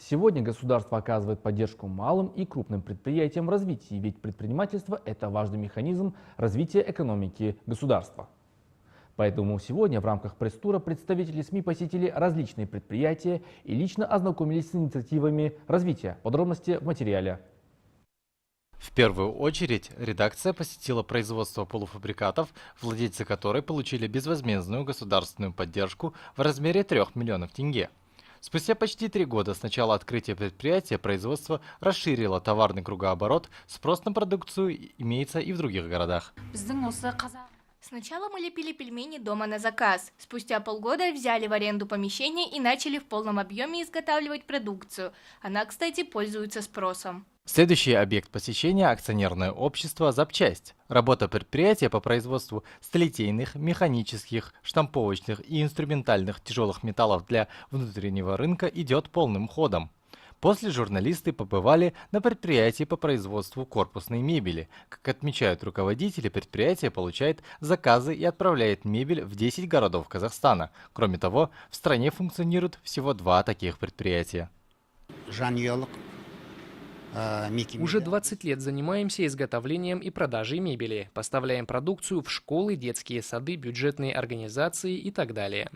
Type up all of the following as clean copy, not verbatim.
Сегодня государство оказывает поддержку малым и крупным предприятиям в развитии, ведь предпринимательство – это важный механизм развития экономики государства. Поэтому сегодня в рамках пресс-тура представители СМИ посетили различные предприятия и лично ознакомились с инициативами развития. Подробности в материале. В первую очередь редакция посетила производство полуфабрикатов, владельцы которой получили безвозмездную государственную поддержку в размере 3 миллионов тенге. Спустя почти 3 года с начала открытия предприятия производство расширило товарный кругооборот, спрос на продукцию имеется и в других городах. Сначала мы лепили пельмени дома на заказ. Спустя полгода взяли в аренду помещение и начали в полном объеме изготавливать продукцию. Она, кстати, пользуется спросом. Следующий объект посещения – акционерное общество «Запчасть». Работа предприятия по производству сталелитейных, механических, штамповочных и инструментальных тяжелых металлов для внутреннего рынка идет полным ходом. После журналисты побывали на предприятии по производству корпусной мебели. Как отмечают руководители, предприятие получает заказы и отправляет мебель в 10 городов Казахстана. Кроме того, в стране функционирует всего 2 таких предприятия. Уже 20 лет занимаемся изготовлением и продажей мебели, поставляем продукцию в школы, детские сады, бюджетные организации и так далее.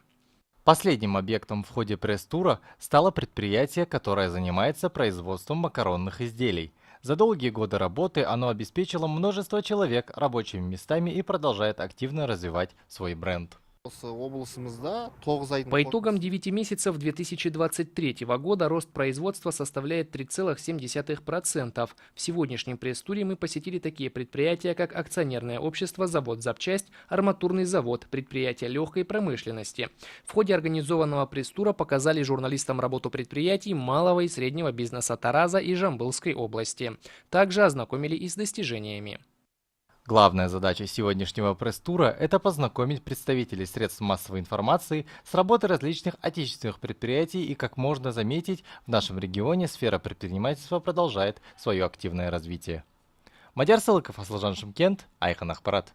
Последним объектом в ходе пресс-тура стало предприятие, которое занимается производством макаронных изделий. За долгие годы работы оно обеспечило множество человек рабочими местами и продолжает активно развивать свой бренд. По итогам 9 месяцев 2023 года рост производства составляет 3,7%. В сегодняшнем пресс-туре мы посетили такие предприятия, как акционерное общество «Завод Запчасть», арматурный завод, предприятия легкой промышленности. В ходе организованного пресс-тура показали журналистам работу предприятий малого и среднего бизнеса Тараза и Жамбылской области. Также ознакомили и с достижениями. Главная задача сегодняшнего пресс-тура – это познакомить представителей средств массовой информации с работой различных отечественных предприятий, и, как можно заметить, в нашем регионе сфера предпринимательства продолжает свое активное развитие. Мадияр Сылыков, Аслыжан Шымкент, Айхан Ахпарат.